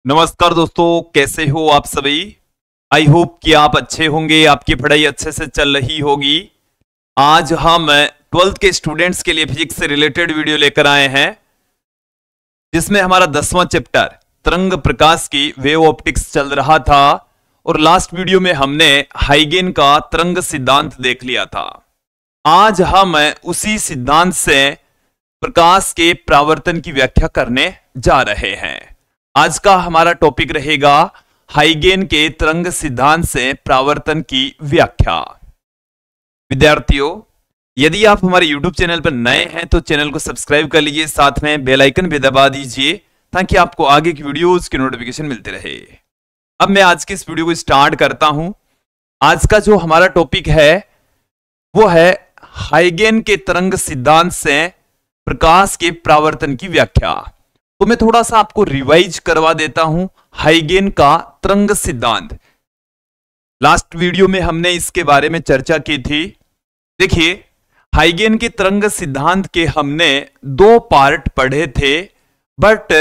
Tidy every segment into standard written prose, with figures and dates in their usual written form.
नमस्कार दोस्तों, कैसे हो आप सभी। आई होप कि आप अच्छे होंगे, आपकी पढ़ाई अच्छे से चल रही होगी। आज हम 12th के स्टूडेंट्स के लिए फिजिक्स से रिलेटेड वीडियो लेकर आए हैं, जिसमें हमारा 10वां चैप्टर तरंग प्रकाश की वेव ऑप्टिक्स चल रहा था। और लास्ट वीडियो में हमने हाइगेन का तरंग सिद्धांत देख लिया था। आज हम उसी सिद्धांत से प्रकाश के परावर्तन की व्याख्या करने जा रहे हैं। आज का हमारा टॉपिक रहेगा हाइगेन के तरंग सिद्धांत से परावर्तन की व्याख्या। विद्यार्थियों, यदि आप हमारे YouTube चैनल पर नए हैं तो चैनल को सब्सक्राइब कर लीजिए, साथ में बेल आइकन भी दबा दीजिए ताकि आपको आगे की वीडियोस की नोटिफिकेशन मिलते रहे। अब मैं आज की इस वीडियो को स्टार्ट करता हूं। आज का जो हमारा टॉपिक है वो है हाइगेन के तरंग सिद्धांत से प्रकाश के परावर्तन की व्याख्या। तो मैं थोड़ा सा आपको रिवाइज करवा देता हूं हाइगेन का तरंग सिद्धांत। लास्ट वीडियो में हमने इसके बारे में चर्चा की थी। देखिए, हाइगेन के तरंग सिद्धांत के हमने 2 पार्ट पढ़े थे, बट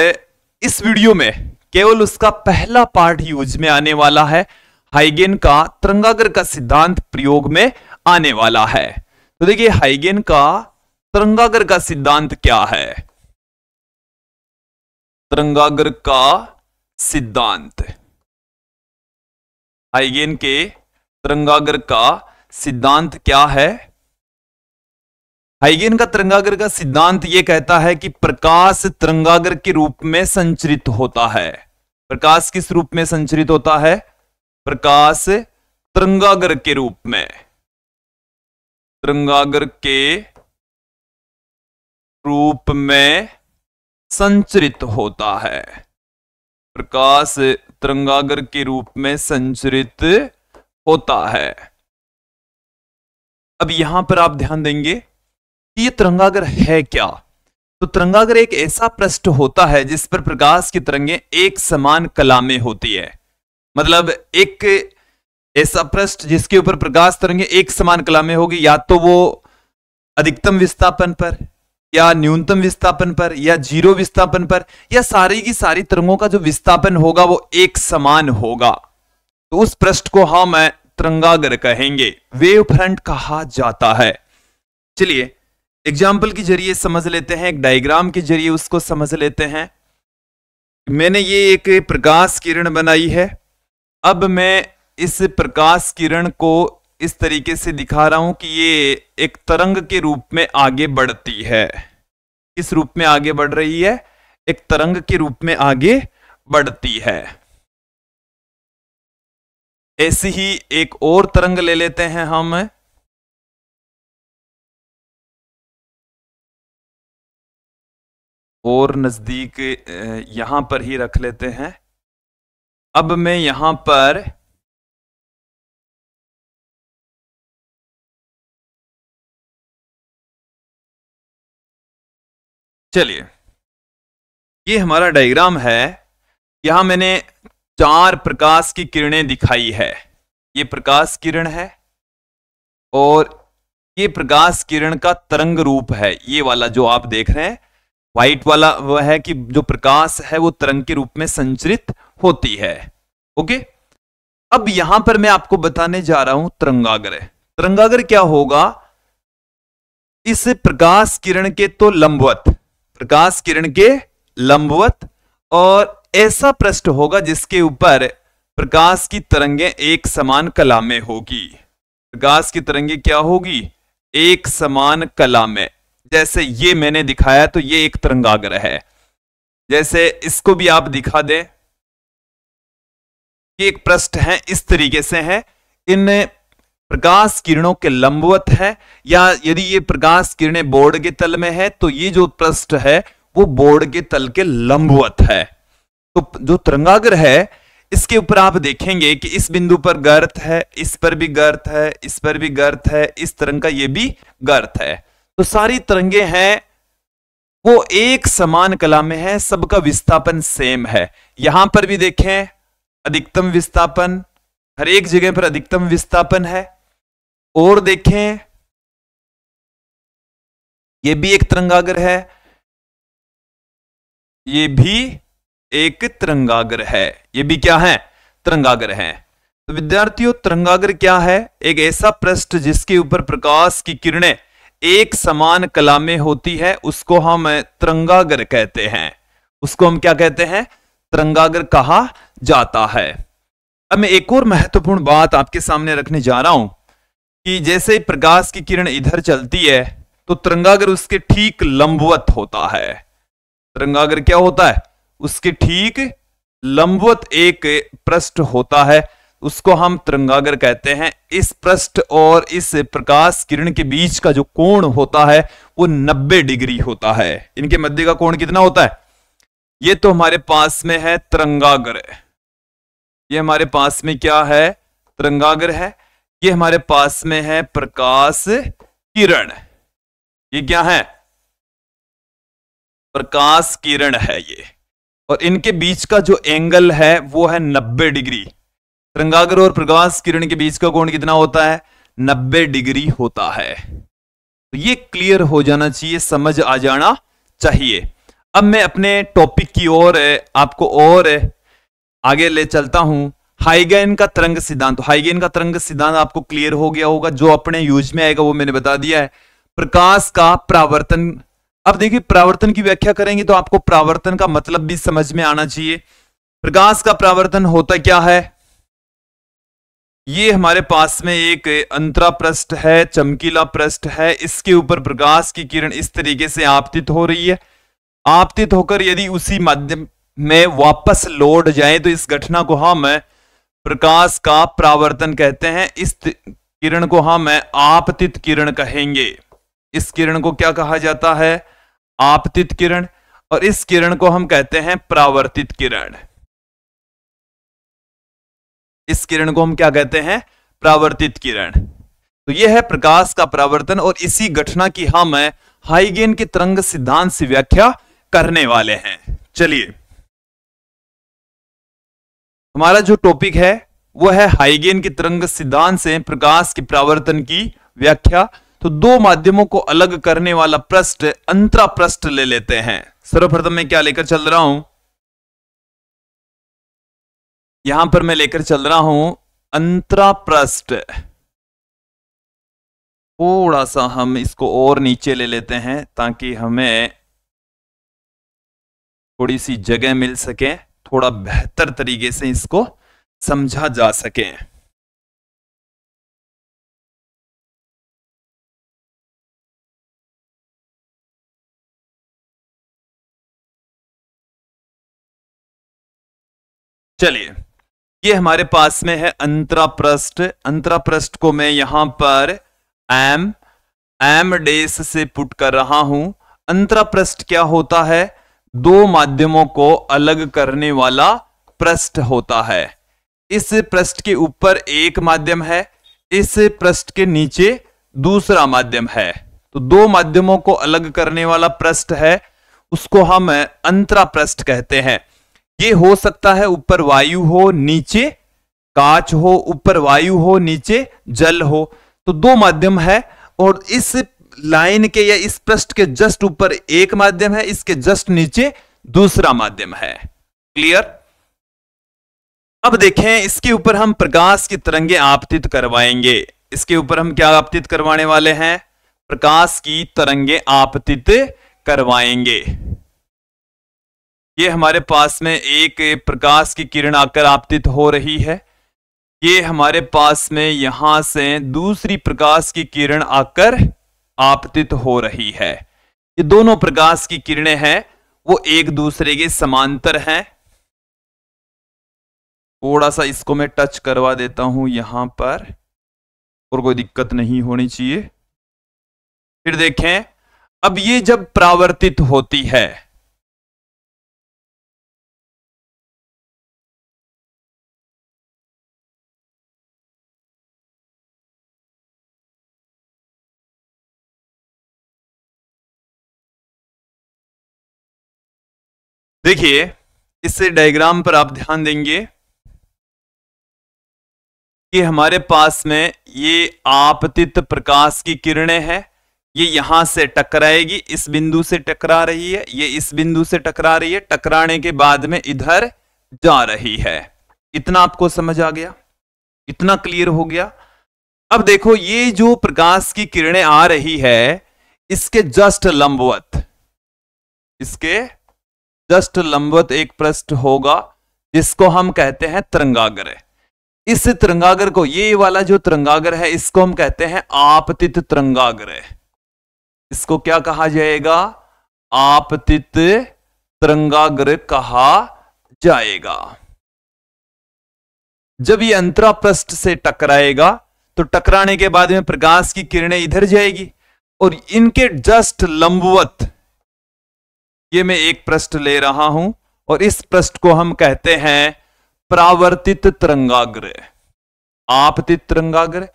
इस वीडियो में केवल उसका पहला पार्ट यूज में आने वाला है। हाइगेन का तरंगाग्र का सिद्धांत प्रयोग में आने वाला है। तो देखिए, हाइगेन का तरंगाग्र का सिद्धांत क्या है। तरंगाग्र का सिद्धांत, हाइगेन के तरंगाग्र का सिद्धांत क्या है। हाइगेन का तरंगाग्र का सिद्धांत यह कहता है कि प्रकाश तरंगाग्र के रूप में संचरित होता है। प्रकाश किस रूप में संचरित होता है? प्रकाश तरंगाग्र के रूप में, तरंगाग्र के रूप में संचरित होता है। प्रकाश तरंगाग्र के रूप में संचरित होता है। अब यहां पर आप ध्यान देंगे कि ये तरंगाग्र है क्या। तो तरंगाग्र एक ऐसा पृष्ठ होता है जिस पर प्रकाश की तरंगें एक समान कला में होती है। मतलब एक ऐसा पृष्ठ जिसके ऊपर प्रकाश तरंगें एक समान कला में होगी, या तो वो अधिकतम विस्थापन पर, या न्यूनतम विस्थापन पर, या जीरो विस्थापन पर, या सारी की सारी तरंगों का जो विस्थापन होगा वो एक समान होगा। तो उस पृष्ठ को हम तरंगाग्र कहेंगे, वेव फ्रंट कहा जाता है। चलिए एग्जाम्पल के जरिए समझ लेते हैं, एक डायग्राम के जरिए उसको समझ लेते हैं। मैंने ये एक प्रकाश किरण बनाई है। अब मैं इस प्रकाश किरण को इस तरीके से दिखा रहा हूं कि ये एक तरंग के रूप में आगे बढ़ती है। किस रूप में आगे बढ़ रही है? एक तरंग के रूप में आगे बढ़ती है। ऐसी ही एक और तरंग ले लेते हैं हम, और नजदीक यहां पर ही रख लेते हैं। अब मैं यहां पर चलिए, ये हमारा डायग्राम है। यहां मैंने 4 प्रकाश की किरणें दिखाई है। ये प्रकाश किरण है और ये प्रकाश किरण का तरंग रूप है। ये वाला जो आप देख रहे हैं व्हाइट वाला, वह है कि जो प्रकाश है वो तरंग के रूप में संचरित होती है। ओके, अब यहां पर मैं आपको बताने जा रहा हूं तरंगाग्र। तरंगाग्र क्या होगा? इस प्रकाश किरण के तो लंबवत, प्रकाश किरण के लंबवत, और ऐसा पृष्ठ होगा जिसके ऊपर प्रकाश की तरंगें एक समान कला में होगी। प्रकाश की तरंगें क्या होगी? एक समान कला में। जैसे ये मैंने दिखाया, तो ये एक तरंगाग्र है। जैसे इसको भी आप दिखा दें कि एक पृष्ठ है, इस तरीके से है, इन प्रकाश किरणों के लंबवत है, या यदि ये प्रकाश किरणें बोर्ड के तल में है तो ये जो पृष्ठ है वो बोर्ड के तल के लंबवत है। तो जो तरंगाग्र है इसके ऊपर आप देखेंगे कि इस बिंदु पर गर्त है, इस पर भी गर्त है, इस पर भी गर्त है, इस तरंग का ये भी गर्त है। तो सारी तरंगें हैं वो एक समान कला में है, सबका विस्थापन सेम है। यहां पर भी देखें अधिकतम विस्थापन, हर एक जगह पर अधिकतम विस्थापन है। और देखें ये भी एक तरंगाग्र है, ये भी एक तरंगाग्र है। ये भी क्या है? तरंगाग्र है। तो विद्यार्थियों, तरंगाग्र क्या है? एक ऐसा पृष्ठ जिसके ऊपर प्रकाश की किरणें एक समान कला में होती है, उसको हम तरंगाग्र कहते हैं। उसको हम क्या कहते हैं? तरंगाग्र कहा जाता है। अब मैं एक और महत्वपूर्ण बात आपके सामने रखने जा रहा हूं कि जैसे प्रकाश की किरण इधर चलती है तो तरंगाग्र उसके ठीक लंबवत होता है। तरंगाग्र क्या होता है? उसके ठीक लंबवत एक पृष्ठ होता है, उसको हम तरंगाग्र कहते हैं। इस पृष्ठ और इस प्रकाश किरण के बीच का जो कोण होता है वो 90 डिग्री होता है। इनके मध्य का कोण कितना होता है? ये तो हमारे पास में है तरंगाग्र। ये हमारे पास में क्या है? तरंगाग्र है। ये हमारे पास में है प्रकाश किरण। ये क्या है? प्रकाश किरण है ये। और इनके बीच का जो एंगल है वो है 90 डिग्री। तरंगाग्र और प्रकाश किरण के बीच का कोण कितना होता है? 90 डिग्री होता है। तो ये क्लियर हो जाना चाहिए, समझ आ जाना चाहिए। अब मैं अपने टॉपिक की ओर आपको और आगे ले चलता हूं। हाइगेन का तरंग सिद्धांत। हाइगेन का तरंग सिद्धांत आपको क्लियर हो गया होगा, जो अपने यूज में आएगा वो मैंने बता दिया है। प्रकाश का परावर्तन। अब देखिए, परावर्तन की व्याख्या करेंगे तो आपको परावर्तन का मतलब भी समझ में आना चाहिए। प्रकाश का परावर्तन होता क्या है? ये हमारे पास में एक अंतरा पृष्ठ है, चमकीला पृष्ठ है। इसके ऊपर प्रकाश की किरण इस तरीके से आपतित हो रही है। आपतित होकर यदि उसी माध्यम में वापस लौट जाए तो इस घटना को हम प्रकाश का परावर्तन कहते हैं। इस किरण को हम आपतित किरण कहेंगे। इस किरण को क्या कहा जाता है? आपतित किरण। और इस किरण को हम कहते हैं परावर्तित किरण। इस किरण को हम क्या कहते हैं? परावर्तित किरण। तो यह है प्रकाश का परावर्तन, और इसी घटना की हम हाइगेन के तरंग सिद्धांत से व्याख्या करने वाले हैं। चलिए, हमारा जो टॉपिक है वो है हाइगेन के तरंग सिद्धांत से प्रकाश के परावर्तन की व्याख्या। तो दो माध्यमों को अलग करने वाला पृष्ठ अंतरा पृष्ठ ले लेते हैं। सर्वप्रथम मैं क्या लेकर चल रहा हूं? यहां पर मैं लेकर चल रहा हूं अंतरा पृष्ठ। थोड़ा सा हम इसको और नीचे ले लेते हैं ताकि हमें थोड़ी सी जगह मिल सके, थोड़ा बेहतर तरीके से इसको समझा जा सके। चलिए, ये हमारे पास में है अंतरा पृष्ठ। अंतरा पृष्ठ को मैं यहां पर एम डेस से पुट कर रहा हूं। अंतरा पृष्ठ क्या होता है? दो माध्यमों को अलग करने वाला पृष्ठ होता है। इस पृष्ठ के ऊपर एक माध्यम है, इस पृष्ठ के नीचे दूसरा माध्यम है। तो दो माध्यमों को अलग करने वाला पृष्ठ है, उसको हम अंतरा पृष्ठ कहते हैं। ये हो सकता है ऊपर वायु हो, नीचे कांच हो, ऊपर वायु हो, नीचे जल हो। तो दो माध्यम है, और इस लाइन के या इस पृष्ठ के जस्ट ऊपर एक माध्यम है, इसके जस्ट नीचे दूसरा माध्यम है। क्लियर? अब देखें, इसके ऊपर हम प्रकाश की तरंगें आपतित करवाएंगे। इसके ऊपर हम क्या आपतित करवाने वाले हैं? प्रकाश की तरंगें आपतित करवाएंगे। ये हमारे पास में एक प्रकाश की किरण आकर आपतित हो रही है। ये हमारे पास में यहां से दूसरी प्रकाश की किरण आकर आपतित हो रही है। ये दोनों प्रकाश की किरणें हैं वो एक दूसरे के समांतर हैं। थोड़ा सा इसको मैं टच करवा देता हूं यहां पर, और कोई दिक्कत नहीं होनी चाहिए। फिर देखें, अब ये जब परावर्तित होती है, देखिए इस डायग्राम पर आप ध्यान देंगे कि हमारे पास में ये आपतित प्रकाश की किरणें हैं, ये यहां से टकराएगी, इस बिंदु से टकरा रही है, ये इस बिंदु से टकरा रही है, टकराने के बाद में इधर जा रही है। इतना आपको समझ आ गया? इतना क्लियर हो गया? अब देखो ये जो प्रकाश की किरणें आ रही है, इसके जस्ट लंबवत, इसके जस्ट लंबवत एक पृष्ठ होगा जिसको हम कहते हैं तरंगाग्र। इस तरंगाग्र को, ये वाला जो तरंगाग्र है, इसको हम कहते हैं आपतित तरंगाग्र। इसको क्या कहा जाएगा? आपतित तरंगाग्र कहा जाएगा। जब ये अंतरा पृष्ठ से टकराएगा तो टकराने के बाद में प्रकाश की किरणें इधर जाएगी और इनके जस्ट लंबवत ये मैं एक पृष्ठ ले रहा हूं और इस पृष्ठ को हम कहते हैं परावर्तित तरंगाग्र। आपतित तरंगाग्र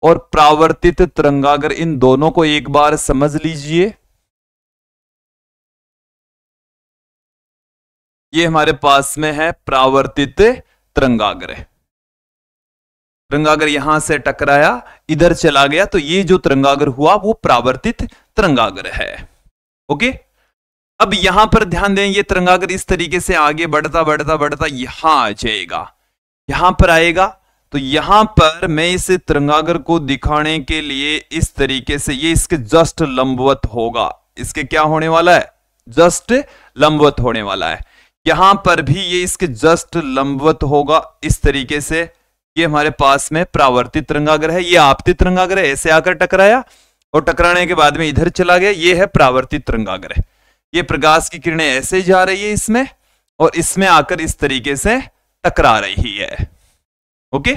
और परावर्तित तरंगाग्र, इन दोनों को एक बार समझ लीजिए। ये हमारे पास में है परावर्तित तरंगाग्र। तरंगाग्र यहां से टकराया, इधर चला गया, तो ये जो तरंगाग्र हुआ वो परावर्तित तरंगाग्र है। ओके, अब यहां पर ध्यान दें, ये तरंगाग्र इस तरीके से आगे बढ़ता बढ़ता बढ़ता यहां आ जाएगा। यहां पर आएगा तो यहां पर मैं इस तरंगाग्र को दिखाने के लिए इस तरीके से, ये इसके जस्ट लंबवत होगा। इसके क्या होने वाला है? जस्ट लंबवत होने वाला है। यहां पर भी ये इसके जस्ट लंबवत होगा इस तरीके से। ये हमारे पास में परावर्तित तरंगाग्र है, ये आपतित तरंगाग्र है। ऐसे आकर टकराया और टकराने के बाद में इधर चला गया, ये है परावर्तित तरंगाग्र। ये प्रकाश की किरणें ऐसे जा रही है इसमें और इसमें आकर इस तरीके से टकरा रही है। ओके,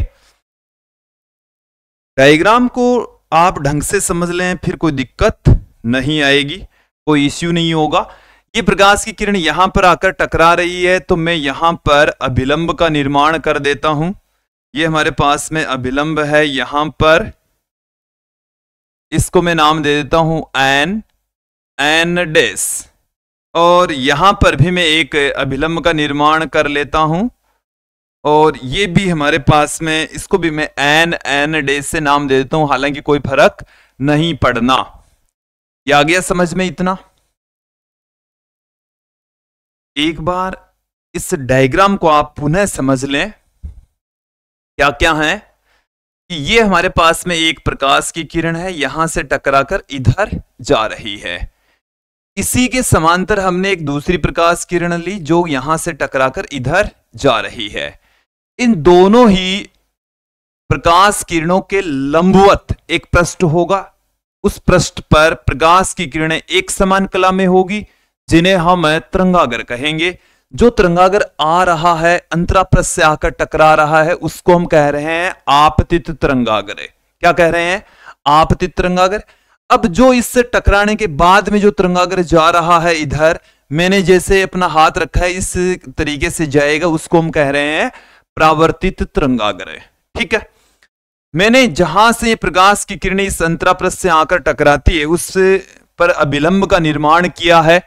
डायग्राम को आप ढंग से समझ लें, फिर कोई दिक्कत नहीं आएगी, कोई इश्यू नहीं होगा। ये प्रकाश की किरण यहां पर आकर टकरा रही है तो मैं यहां पर अभिलंब का निर्माण कर देता हूं। ये हमारे पास में अभिलंब है, यहां पर इसको मैं नाम दे देता हूं एन डैश, और यहां पर भी मैं एक अभिलंब का निर्माण कर लेता हूं और ये भी हमारे पास में, इसको भी मैं एन डैश से नाम दे देता हूं, हालांकि कोई फर्क नहीं पड़ना। ये आ गया समझ में इतना? एक बार इस डायग्राम को आप पुनः समझ लें, क्या क्या है कि ये हमारे पास में एक प्रकाश की किरण है, यहां से टकराकर इधर जा रही है। इसी के समांतर हमने एक दूसरी प्रकाश किरण ली जो यहां से टकराकर इधर जा रही है। इन दोनों ही प्रकाश किरणों के लंबवत एक पृष्ठ होगा। उस पृष्ठ पर प्रकाश की किरणें एक समान कला में होगी, जिन्हें हम तरंगाग्र कहेंगे। जो तरंगाग्र आ रहा है, अंतरा पृष्ठ से आकर टकरा रहा है, उसको हम कह रहे हैं आपतित तरंगाग्र। क्या कह रहे हैं? आपतित तरंगाग्र। अब जो इससे टकराने के बाद में जो तरंगाग्र जा रहा है इधर, मैंने जैसे अपना हाथ रखा है इस तरीके से जाएगा, उसको हम कह रहे हैं परावर्तित तरंगाग्र। ठीक है, मैंने जहां से प्रकाश की किरणें इस अंतरा पृष्ठ से आकर टकराती है उस पर अभिलंब का निर्माण किया है।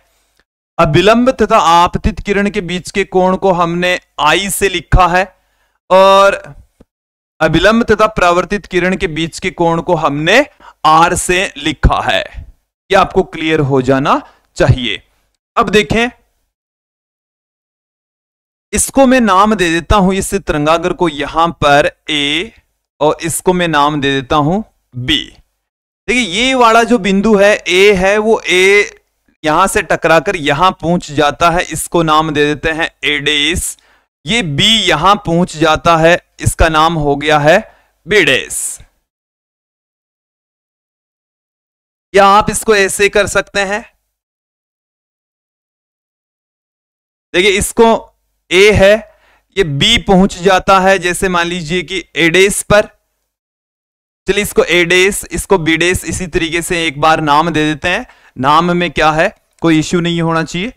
अभिलंब तथा आपतित किरण के बीच के कोण को हमने आई से लिखा है और अभिलंब तथा परावर्तित किरण के बीच के कोण को हमने आर से लिखा है। यह आपको क्लियर हो जाना चाहिए। अब देखें, इसको मैं नाम दे देता हूं, इस तरंगाग्र को यहां पर ए और इसको मैं नाम दे देता हूं बी। देखिए ये वाला जो बिंदु है ए है, वो ए यहां से टकराकर यहां पहुंच जाता है, इसको नाम दे देते हैं ए डैश। ये बी यहां पहुंच जाता है, इसका नाम हो गया है बी डैश। या आप इसको ऐसे कर सकते हैं, देखिए इसको ए है, ये बी पहुंच जाता है, जैसे मान लीजिए कि ए डैश पर। चलिए इसको ए डैश, इसको बी डैश, इसी तरीके से एक बार नाम दे देते हैं। नाम में क्या है, कोई इश्यू नहीं होना चाहिए।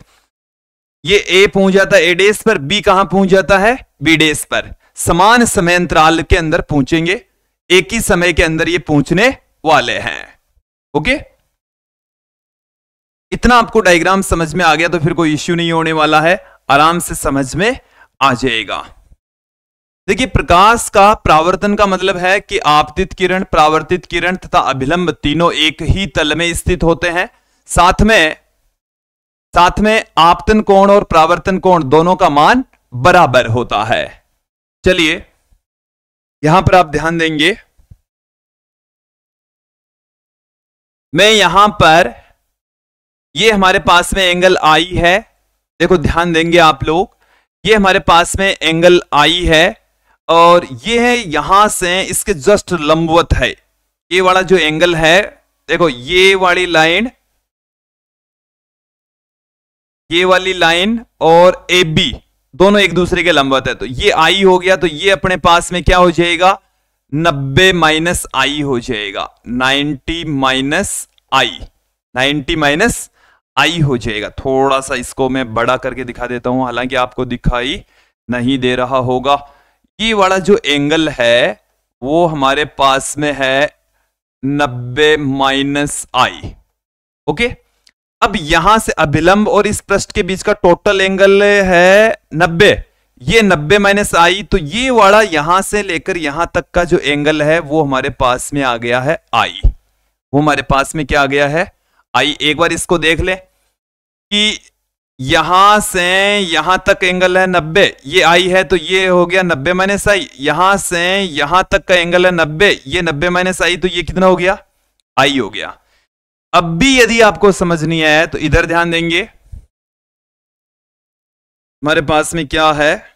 ये ए पहुंच जाता है ए डैश पर, बी कहां पहुंच जाता है बी डैश पर। समान समय अंतराल के अंदर पहुंचेंगे, एक ही समय के अंदर ये पहुंचने वाले हैं। ओके, इतना आपको डायग्राम समझ में आ गया तो फिर कोई इश्यू नहीं होने वाला है, आराम से समझ में आ जाएगा। देखिए, प्रकाश का परावर्तन का मतलब है कि आपतित किरण, परावर्तित किरण तथा अभिलंब तीनों एक ही तल में स्थित होते हैं। साथ में आपतन कोण और परावर्तन कोण दोनों का मान बराबर होता है। चलिए यहां पर आप ध्यान देंगे, मैं यहां पर, ये हमारे पास में एंगल आई है, देखो ध्यान देंगे आप लोग, ये हमारे पास में एंगल आई है और ये है यहां से इसके जस्ट लंबवत है। ये वाला जो एंगल है, देखो ये वाली लाइन और ए बी दोनों एक दूसरे के लंबवत है, तो ये आई हो गया, तो ये अपने पास में क्या हो जाएगा, 90 माइनस आई हो जाएगा, 90 माइनस आई हो जाएगा। थोड़ा सा इसको मैं बड़ा करके दिखा देता हूं, हालांकि आपको दिखाई नहीं दे रहा होगा। ये वाला जो एंगल है वो हमारे पास में है 90 माइनस आई। ओके, अब यहां से अभिलंब और इस पृष्ठ के बीच का टोटल एंगल है 90, ये 90 माइनस आई, तो ये वाला यहां से लेकर यहां तक का जो एंगल है वो हमारे पास में आ गया है आई, वो हमारे पास में क्या आ गया है, आई। एक बार इसको देख ले कि यहां से यहां तक एंगल है 90, ये आई है, तो ये हो गया 90 माइनस आई। यहां से यहां तक का एंगल है 90, ये 90 माइनस आई, तो ये कितना हो गया, आई हो गया। अब भी यदि आपको समझ नहीं आया तो इधर ध्यान देंगे, हमारे पास में क्या है,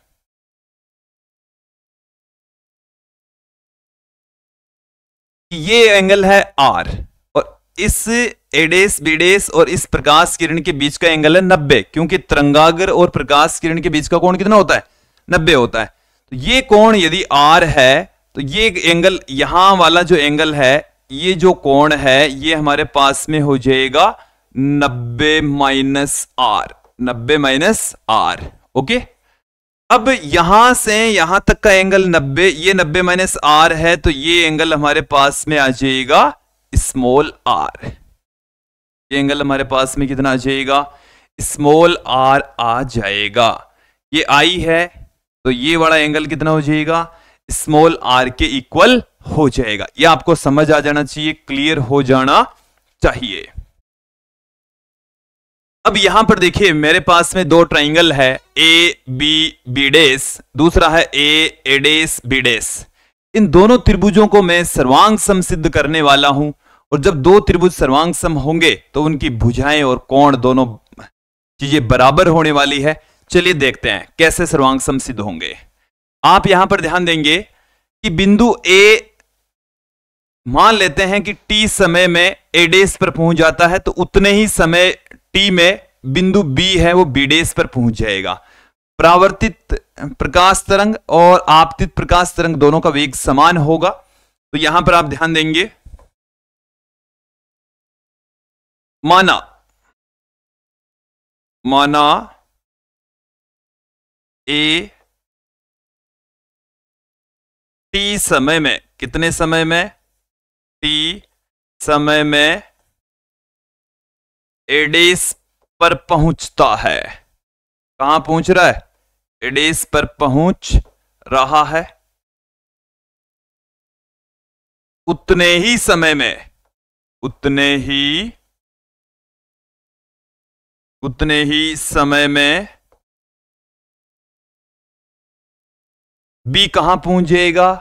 ये एंगल है आर और इस एडेस बीडेस और इस प्रकाश किरण के बीच का एंगल है 90, क्योंकि तरंगाग्र और प्रकाश किरण के बीच का कोण कितना होता है, 90 होता है। तो ये कोण यदि आर है तो ये एंगल, यहां वाला जो एंगल है, ये जो कोण है ये हमारे पास में हो जाएगा 90 minus R, 90 minus R. Okay, अब यहां से यहां तक का एंगल 90, ये 90 माइनस आर है, तो ये एंगल हमारे पास में आ जाएगा स्मॉल आर। ये एंगल हमारे पास में कितना आ जाएगा, स्मॉल आर आ जाएगा। ये आई है तो ये वाला एंगल कितना हो जाएगा, स्मॉल आर के इक्वल हो जाएगा। ये आपको समझ आ जाना चाहिए, क्लियर हो जाना चाहिए। अब यहां पर देखिए मेरे पास में दो ट्राइंगल है, ए बी बी डेस, दूसरा है ए डेस बी डेस। इन दोनों त्रिभुजों को मैं सर्वांग सम सिद्ध करने वाला हूं, और जब दो त्रिभुज सर्वांग सम होंगे तो उनकी भुजाएं और कोण दोनों चीजें बराबर होने वाली है। चलिए देखते हैं कैसे सर्वांग सम सिद्ध होंगे। आप यहां पर ध्यान देंगे कि बिंदु ए, मान लेते हैं कि टी समय में ए डेस पर पहुंच जाता है, तो उतने ही समय टी में बिंदु बी है वो बी डेस पर पहुंच जाएगा। परावर्तित प्रकाश तरंग और आपतित प्रकाश तरंग दोनों का वेग समान होगा। तो यहां पर आप ध्यान देंगे, माना ए टी समय में, कितने समय में, टी समय में एडेस पर पहुंचता है। कहां पहुंच रहा है, एडेस पर पहुंच रहा है। उतने ही समय में बी कहां पहुंच जाएगा,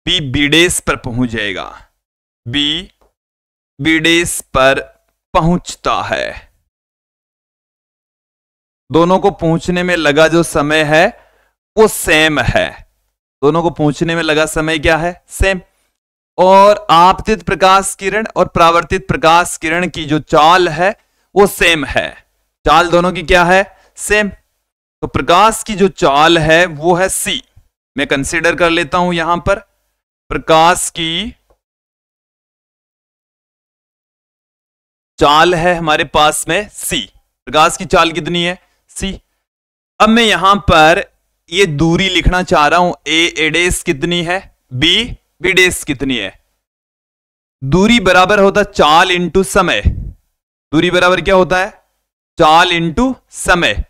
बी बीडेस पर पहुंच जाएगा, बी बीडेस पर पहुंचता है। दोनों को पहुंचने में लगा जो समय है वो सेम है, दोनों को पहुंचने में लगा समय क्या है, सेम। और आपतित प्रकाश किरण और परावर्तित प्रकाश किरण की जो चाल है वो सेम है, चाल दोनों की क्या है, सेम। तो प्रकाश की जो चाल है वो है सी, मैं कंसीडर कर लेता हूं यहां पर प्रकाश की चाल है हमारे पास में सी, प्रकाश की चाल कितनी है, सी। अब मैं यहां पर ये दूरी लिखना चाह रहा हूं, ए डेस कितनी है, बी बी डेस कितनी है। दूरी बराबर होता चाल इंटू समय, दूरी बराबर क्या होता है, चाल इंटू समय,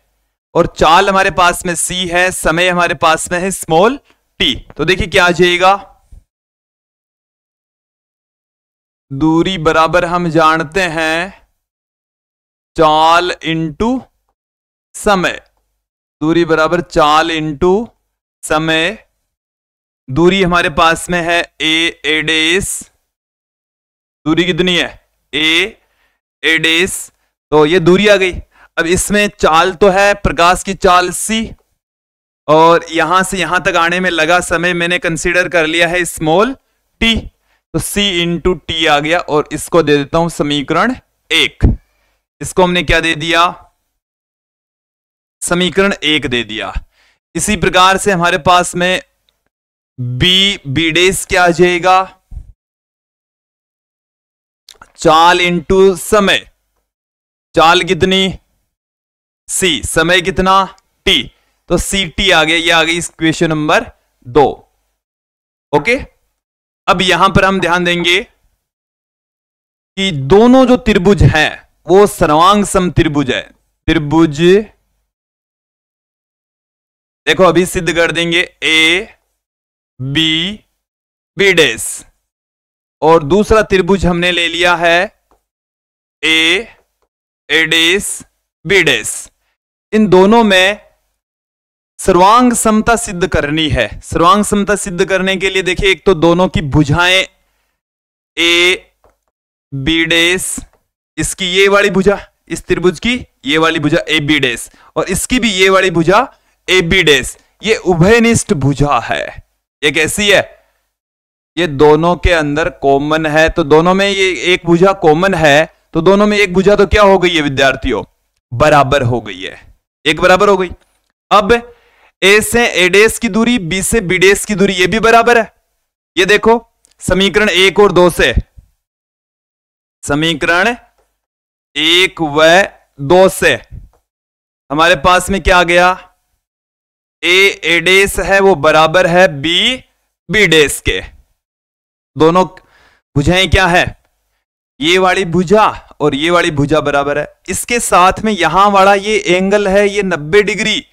और चाल हमारे पास में सी है, समय हमारे पास में है स्मॉल टी। तो देखिए क्या आ जाएगा, दूरी बराबर हम जानते हैं चाल इंटू समय। दूरी बराबर चाल इंटू समय। दूरी हमारे पास में है ए डेस। दूरी कितनी है, ए डेस। तो ये दूरी आ गई। अब इसमें चाल तो है, प्रकाश की चाल सी, और यहां से यहां तक आने में लगा समय मैंने कंसीडर कर लिया है स्मॉल टी। तो सी इंटू टी आ गया, और इसको दे देता हूं समीकरण 1। इसको हमने क्या दे दिया, समीकरण 1 दे दिया। इसी प्रकार से हमारे पास में बी डेस क्या आ जाएगा, चाल इंटू समय। चाल कितनी, सी, समय कितना, टी। तो सी टी आ गया, ये आ गई इक्वेशन नंबर 2। ओके। अब यहां पर हम ध्यान देंगे कि दोनों जो त्रिभुज हैं वो सर्वांग सम त्रिभुज है। त्रिभुज देखो अभी सिद्ध कर देंगे, ए बी डेस, और दूसरा त्रिभुज हमने ले लिया है ए डेस बी डेस। इन दोनों में सर्वांग समता सिद्ध करनी है। सर्वांग समता सिद्ध करने के लिए देखिए, एक तो दोनों की भुजाएं ए बी डेस, इसकी ये वाली भुजा, इस त्रिभुज की ये वाली भुजा ए बी डेस, और इसकी भी ये वाली भुजा ए बी डेस, ये उभयनिष्ठ भुजा है। ये कैसी है, ये दोनों के अंदर कॉमन है। तो दोनों में ये एक भुजा कॉमन है, तो दोनों में एक भुजा तो क्या हो गई है विद्यार्थियों, बराबर हो गई है, एक बराबर हो गई। अब ए से ए डेस की दूरी, बी से बी डेस की दूरी, ये भी बराबर है। ये देखो समीकरण 1 और 2 से, समीकरण 1 व 2 से हमारे पास में क्या आ गया, ए डेस है वो बराबर है बी डेस के। दोनों भुजाएं क्या है, ये वाली भुजा और ये वाली भुजा बराबर है। इसके साथ में यहां वाला ये एंगल है, ये 90 डिग्री,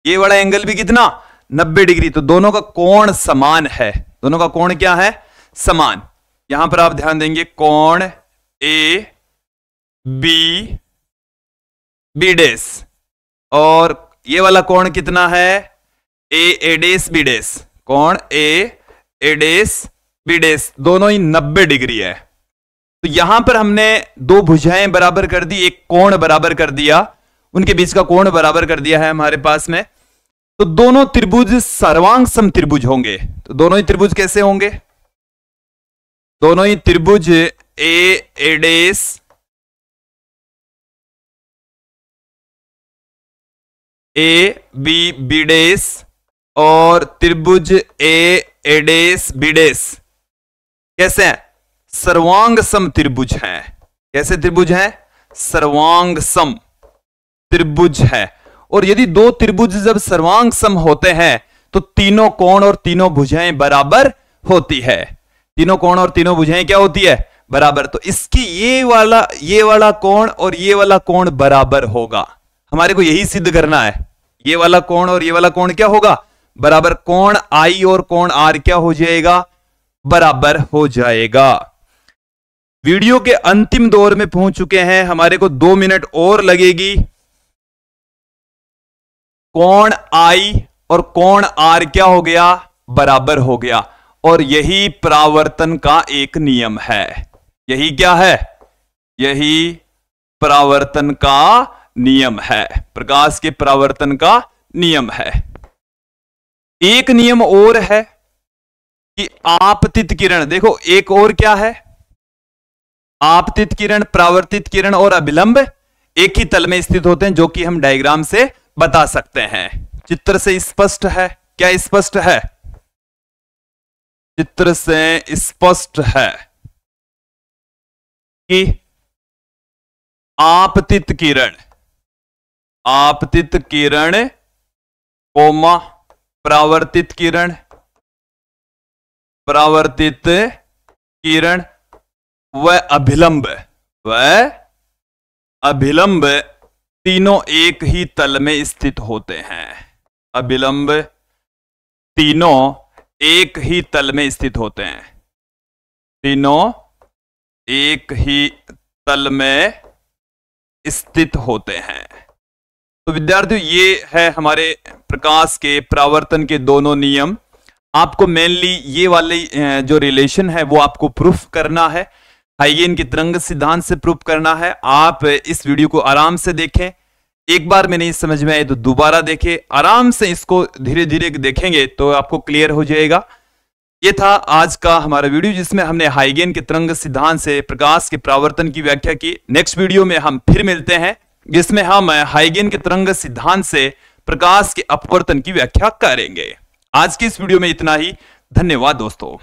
ये वाला एंगल भी कितना, 90 डिग्री। तो दोनों का कोण समान है। दोनों का कोण क्या है, समान। यहां पर आप ध्यान देंगे, कोण ए बी डेस, और ये वाला कोण कितना है, ए डेस बी डेस। कोण ए डेस बी डेस दोनों ही 90 डिग्री है। तो यहां पर हमने दो भुजाएं बराबर कर दी, एक कोण बराबर कर दिया, उनके बीच का कोण बराबर कर दिया है हमारे पास में। तो दोनों त्रिभुज सर्वांग सम त्रिभुज होंगे। तो दोनों ही त्रिभुज कैसे होंगे, दोनों ही त्रिभुज ए डेस ए बी डेस और त्रिभुज ए डेस बी डेस कैसे हैं, सर्वांग सम त्रिभुज हैं। कैसे त्रिभुज हैं, सर्वांग सम त्रिभुज है। और यदि दो त्रिभुज जब सर्वांग सम होते हैं तो तीनों कोण और तीनों भुजाएं बराबर होती है। तीनों कोण और तीनों भुजाएं क्या होती है, बराबर। तो इसकी ये वाला कोण और ये वाला कोण बराबर होगा। हमारे को यही सिद्ध करना है, ये वाला कोण और ये वाला कोण क्या होगा, बराबर। कोण आई और कोण आर क्या हो जाएगा, बराबर हो जाएगा। वीडियो के अंतिम दौर में पहुंच चुके हैं, हमारे को 2 मिनट और लगेगी। कोण आई और कोण आर क्या हो गया, बराबर हो गया। और यही परावर्तन का एक नियम है। यही क्या है, यही परावर्तन का नियम है, प्रकाश के परावर्तन का नियम है। एक नियम और है कि आपतित किरण, देखो एक और क्या है, आपतित किरण, परावर्तित किरण और अभिलंब एक ही तल में स्थित होते हैं, जो कि हम डायग्राम से बता सकते हैं। चित्र से स्पष्ट है, क्या स्पष्ट है, चित्र से स्पष्ट है कि आपतित किरण कोमा परावर्तित किरण व अभिलंब तीनों एक ही तल में स्थित होते हैं। अभिलंब तीनों एक ही तल में स्थित होते हैं। तीनों एक ही तल में स्थित होते हैं। तो विद्यार्थियों, ये है हमारे प्रकाश के परावर्तन के दोनों नियम। आपको मेनली ये वाले जो रिलेशन है वो आपको प्रूफ करना है, हाइगेन के तरंग सिद्धांत से प्रूफ करना है। आप इस वीडियो को आराम से देखें, एक बार में नहीं समझ में आए तो दोबारा देखें, आराम से इसको धीरे धीरे देखेंगे तो आपको क्लियर हो जाएगा। ये था आज का हमारा वीडियो जिसमें हमने हाइगेन के तरंग सिद्धांत से प्रकाश के परावर्तन की व्याख्या की। नेक्स्ट वीडियो में हम फिर मिलते हैं जिसमें हम हाइगेन के तरंग सिद्धांत से प्रकाश के अपवर्तन की व्याख्या करेंगे। आज की इस वीडियो में इतना ही। धन्यवाद दोस्तों।